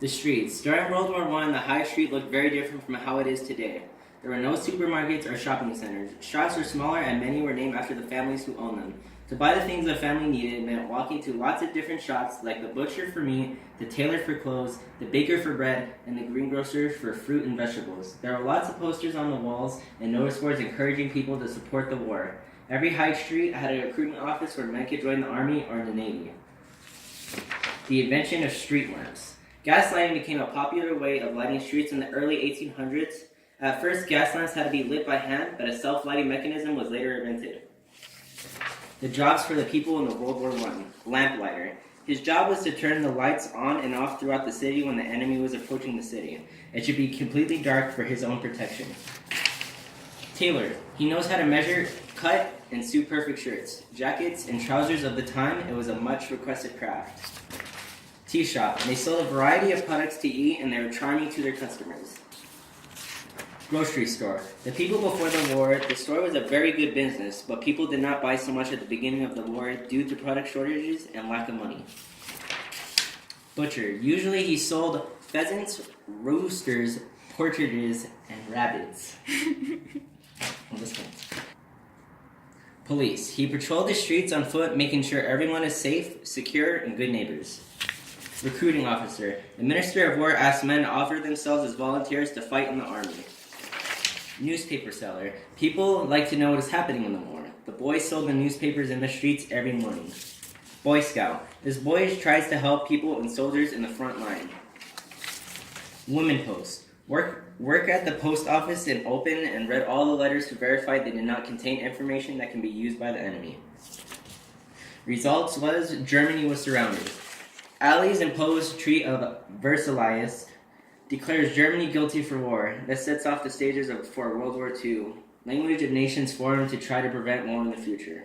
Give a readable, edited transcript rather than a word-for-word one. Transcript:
The streets. During World War I, the high street looked very different from how it is today. There were no supermarkets or shopping centers. Shops were smaller and many were named after the families who owned them. To buy the things a family needed meant walking to lots of different shops like the butcher for meat, the tailor for clothes, the baker for bread, and the greengrocer for fruit and vegetables. There were lots of posters on the walls and notice boards encouraging people to support the war. Every high street had a recruitment office where men could join the army or the navy. The invention of street lamps. Gas lighting became a popular way of lighting streets in the early 1800s. At first, gas lamps had to be lit by hand, but a self-lighting mechanism was later invented. The jobs for the people in the World War I. Lamplighter. His job was to turn the lights on and off throughout the city when the enemy was approaching the city. It should be completely dark for his own protection. Tailor. He knows how to measure, cut, and sew perfect shirts, jackets, and trousers of the time. It was a much requested craft. Tea shop. They sold a variety of products to eat and they were charming to their customers. Grocery store. The people before the war, the store was a very good business, but people did not buy so much at the beginning of the war due to product shortages and lack of money. Butcher. Usually he sold pheasants, roosters, partridges, and rabbits. Police. He patrolled the streets on foot, making sure everyone is safe, secure, and good neighbors. Recruiting officer. The Minister of War asked men to offer themselves as volunteers to fight in the army. Newspaper seller. People like to know what is happening in the war. The boy sold the newspapers in the streets every morning. Boy Scout. This boy tries to help people and soldiers in the front line. Women post. Work at the post office and open and read all the letters to verify they did not contain information that can be used by the enemy. Results was Germany was surrounded. Allies imposed Treaty of Versailles, declares Germany guilty for war. That sets off the stages for World War II. Language of nations formed to try to prevent war in the future.